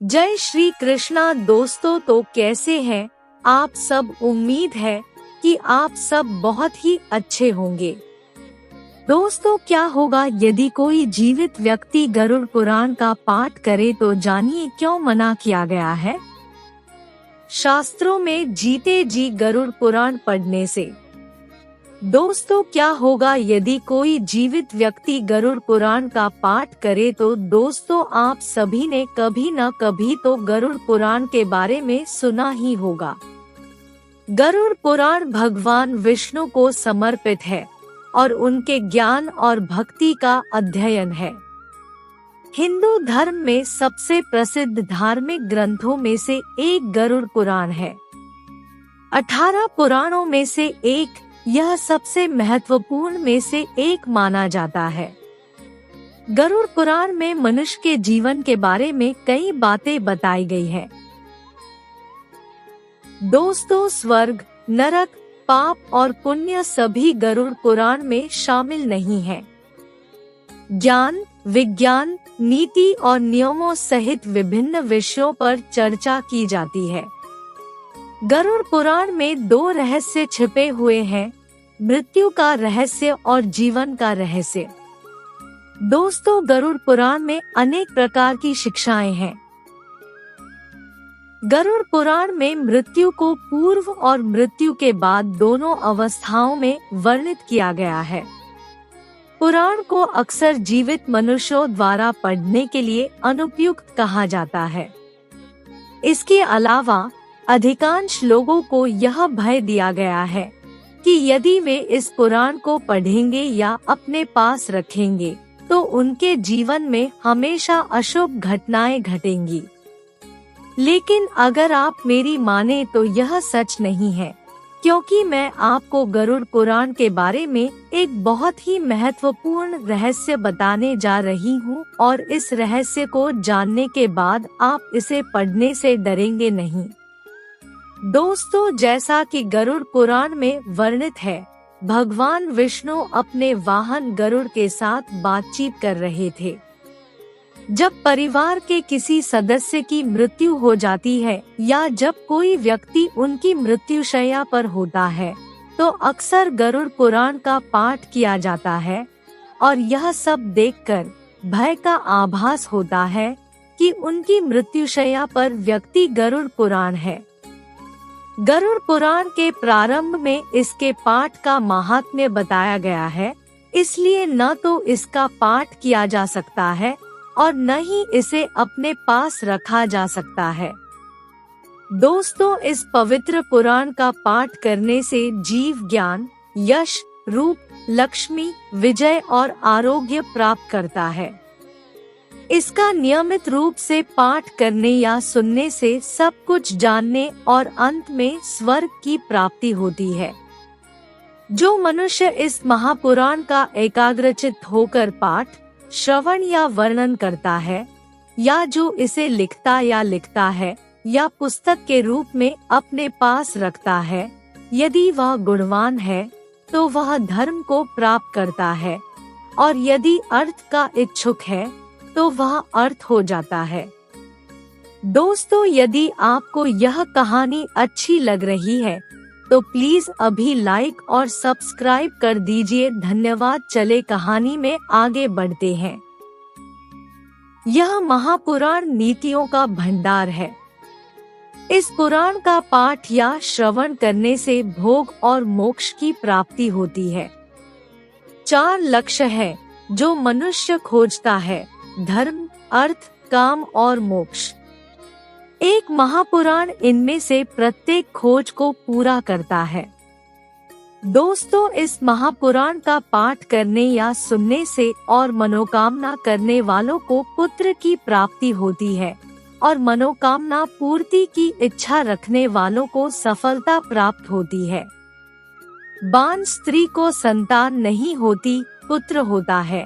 जय श्री कृष्णा दोस्तों। तो कैसे हैं आप सब। उम्मीद है कि आप सब बहुत ही अच्छे होंगे। दोस्तों, क्या होगा यदि कोई जीवित व्यक्ति गरुड़ पुराण का पाठ करे, तो जानिए क्यों मना किया गया है। शास्त्रों में जीते जी गरुड़ पुराण पढ़ने से। दोस्तों, क्या होगा यदि कोई जीवित व्यक्ति गरुड़ पुराण का पाठ करे, तो दोस्तों आप सभी ने कभी न कभी तो गरुड़ पुराण के बारे में सुना ही होगा। गरुड़ पुराण भगवान विष्णु को समर्पित है और उनके ज्ञान और भक्ति का अध्ययन है। हिंदू धर्म में सबसे प्रसिद्ध धार्मिक ग्रंथों में से एक गरुड़ पुराण है। 18 पुराणों में से एक यह सबसे महत्वपूर्ण में से एक माना जाता है। गरुड़ पुराण में मनुष्य के जीवन के बारे में कई बातें बताई गई है। दोस्तों, स्वर्ग, नरक, पाप और पुण्य सभी गरुड़ पुराण में शामिल नहीं है। ज्ञान, विज्ञान, नीति और नियमों सहित विभिन्न विषयों पर चर्चा की जाती है। गरुड़ पुराण में 2 रहस्य छिपे हुए हैं, मृत्यु का रहस्य और जीवन का रहस्य। दोस्तों, गरुड़ पुराण में अनेक प्रकार की शिक्षाएं हैं। गरुड़ पुराण में मृत्यु को पूर्व और मृत्यु के बाद दोनों अवस्थाओं में वर्णित किया गया है। पुराण को अक्सर जीवित मनुष्यों द्वारा पढ़ने के लिए अनुपयुक्त कहा जाता है। इसके अलावा अधिकांश लोगों को यह भय दिया गया है कि यदि वे इस पुराण को पढ़ेंगे या अपने पास रखेंगे, तो उनके जीवन में हमेशा अशुभ घटनाएं घटेंगी। लेकिन अगर आप मेरी माने तो यह सच नहीं है, क्योंकि मैं आपको गरुड़ पुराण के बारे में एक बहुत ही महत्वपूर्ण रहस्य बताने जा रही हूँ और इस रहस्य को जानने के बाद आप इसे पढ़ने से डरेंगे नहीं। दोस्तों, जैसा कि गरुड़ पुराण में वर्णित है, भगवान विष्णु अपने वाहन गरुड़ के साथ बातचीत कर रहे थे। जब परिवार के किसी सदस्य की मृत्यु हो जाती है या जब कोई व्यक्ति उनकी मृत्युशैया पर होता है, तो अक्सर गरुड़ पुराण का पाठ किया जाता है और यह सब देखकर भय का आभास होता है कि उनकी मृत्युशैया पर व्यक्ति गरुड़ पुराण है। गरुड़ पुराण के प्रारंभ में इसके पाठ का महात्म्य बताया गया है, इसलिए न तो इसका पाठ किया जा सकता है और न ही इसे अपने पास रखा जा सकता है। दोस्तों, इस पवित्र पुराण का पाठ करने से जीव ज्ञान, यश, रूप, लक्ष्मी, विजय और आरोग्य प्राप्त करता है। इसका नियमित रूप से पाठ करने या सुनने से सब कुछ जानने और अंत में स्वर्ग की प्राप्ति होती है। जो मनुष्य इस महापुराण का एकाग्रचित्त होकर पाठ, श्रवण या वर्णन करता है, या जो इसे लिखता है या पुस्तक के रूप में अपने पास रखता है, यदि वह गुणवान है तो वह धर्म को प्राप्त करता है, और यदि अर्थ का इच्छुक है तो वह अर्थ हो जाता है। दोस्तों, यदि आपको यह कहानी अच्छी लग रही है तो प्लीज अभी लाइक और सब्सक्राइब कर दीजिए। धन्यवाद। चले कहानी में आगे बढ़ते हैं। यह महापुराण नीतियों का भंडार है। इस पुराण का पाठ या श्रवण करने से भोग और मोक्ष की प्राप्ति होती है। 4 लक्ष्य है जो मनुष्य खोजता है: धर्म, अर्थ, काम और मोक्ष। एक महापुराण इनमें से प्रत्येक खोज को पूरा करता है। दोस्तों, इस महापुराण का पाठ करने या सुनने से और मनोकामना करने वालों को पुत्र की प्राप्ति होती है और मनोकामना पूर्ति की इच्छा रखने वालों को सफलता प्राप्त होती है। बान स्त्री को संतान नहीं होती, पुत्र होता है।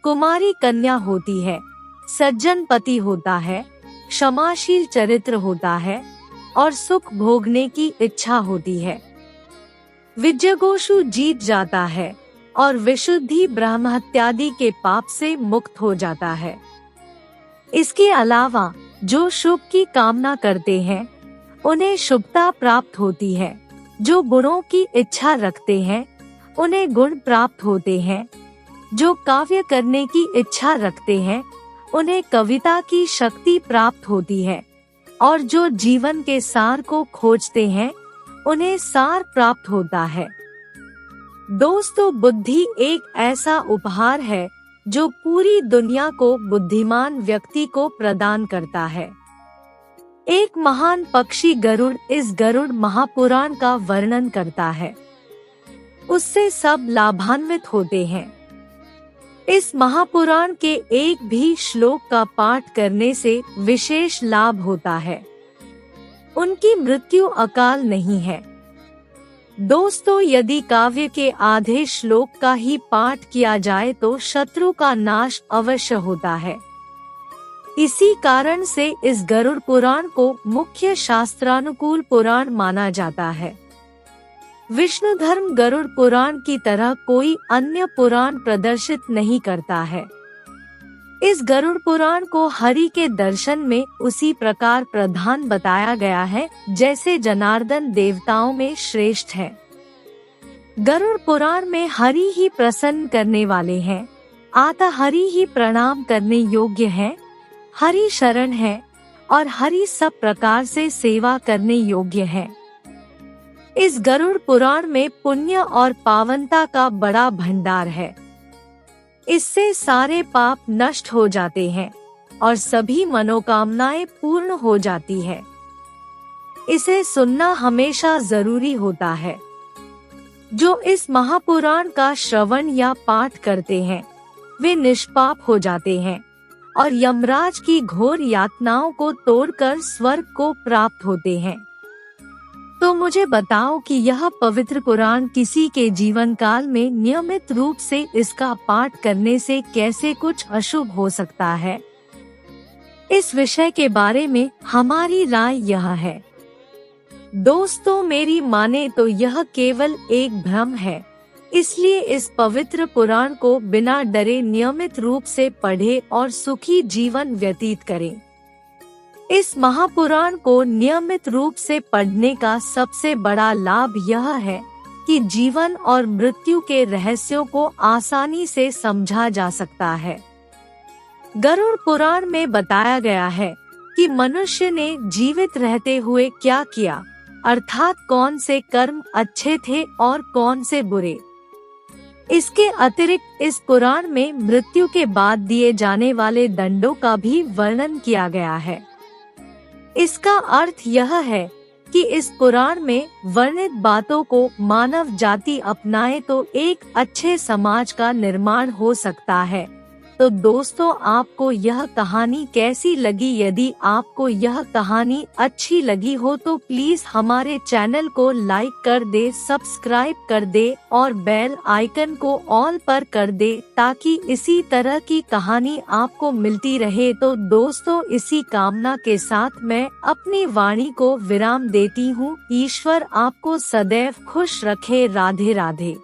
कुमारी कन्या होती है। सज्जन पति होता है। क्षमाशील चरित्र होता है और सुख भोगने की इच्छा होती है। विजयगोषु जीत जाता है और विशुद्धि ब्रह्महत्यादि के पाप से मुक्त हो जाता है। इसके अलावा जो शुभ की कामना करते हैं उन्हें शुभता प्राप्त होती है। जो गुणों की इच्छा रखते हैं उन्हें गुण प्राप्त होते हैं। जो काव्य करने की इच्छा रखते हैं उन्हें कविता की शक्ति प्राप्त होती है। और जो जीवन के सार को खोजते हैं उन्हें सार प्राप्त होता है। दोस्तों, बुद्धि एक ऐसा उपहार है जो पूरी दुनिया को बुद्धिमान व्यक्ति को प्रदान करता है। एक महान पक्षी गरुड़ इस गरुड़ महापुराण का वर्णन करता है। उससे सब लाभान्वित होते हैं। इस महापुराण के एक भी श्लोक का पाठ करने से विशेष लाभ होता है। उनकी मृत्यु अकाल नहीं है। दोस्तों, यदि काव्य के आधे श्लोक का ही पाठ किया जाए तो शत्रु का नाश अवश्य होता है। इसी कारण से इस गरुड़ पुराण को मुख्य शास्त्रानुकूल पुराण माना जाता है। विष्णु धर्म गरुड़ पुराण की तरह कोई अन्य पुराण प्रदर्शित नहीं करता है। इस गरुड़ पुराण को हरि के दर्शन में उसी प्रकार प्रधान बताया गया है जैसे जनार्दन देवताओं में श्रेष्ठ है। गरुड़ पुराण में हरि ही प्रसन्न करने वाले हैं, आता हरि ही प्रणाम करने योग्य है, हरि शरण है और हरि सब प्रकार से सेवा करने योग्य है। इस गरुड़ पुराण में पुण्य और पावनता का बड़ा भंडार है। इससे सारे पाप नष्ट हो जाते हैं और सभी मनोकामनाएं पूर्ण हो जाती है। इसे सुनना हमेशा जरूरी होता है। जो इस महापुराण का श्रवण या पाठ करते हैं वे निष्पाप हो जाते हैं और यमराज की घोर यातनाओं को तोड़कर स्वर्ग को प्राप्त होते हैं। तो मुझे बताओ कि यह पवित्र पुराण किसी के जीवन काल में नियमित रूप से इसका पाठ करने से कैसे कुछ अशुभ हो सकता है। इस विषय के बारे में हमारी राय यह है। दोस्तों, मेरी माने तो यह केवल एक भ्रम है, इसलिए इस पवित्र पुराण को बिना डरे नियमित रूप से पढ़े और सुखी जीवन व्यतीत करें। इस महापुराण को नियमित रूप से पढ़ने का सबसे बड़ा लाभ यह है कि जीवन और मृत्यु के रहस्यों को आसानी से समझा जा सकता है। गरुड़ पुराण में बताया गया है कि मनुष्य ने जीवित रहते हुए क्या किया, अर्थात कौन से कर्म अच्छे थे और कौन से बुरे। इसके अतिरिक्त इस पुराण में मृत्यु के बाद दिए जाने वाले दंडों का भी वर्णन किया गया है। इसका अर्थ यह है कि इस पुराण में वर्णित बातों को मानव जाति अपनाए तो एक अच्छे समाज का निर्माण हो सकता है। तो दोस्तों, आपको यह कहानी कैसी लगी? यदि आपको यह कहानी अच्छी लगी हो तो प्लीज हमारे चैनल को लाइक कर दे, सब्सक्राइब कर दे और बेल आइकन को ऑल पर कर दे ताकि इसी तरह की कहानी आपको मिलती रहे। तो दोस्तों, इसी कामना के साथ मैं अपनी वाणी को विराम देती हूँ। ईश्वर आपको सदैव खुश रखे। राधे राधे।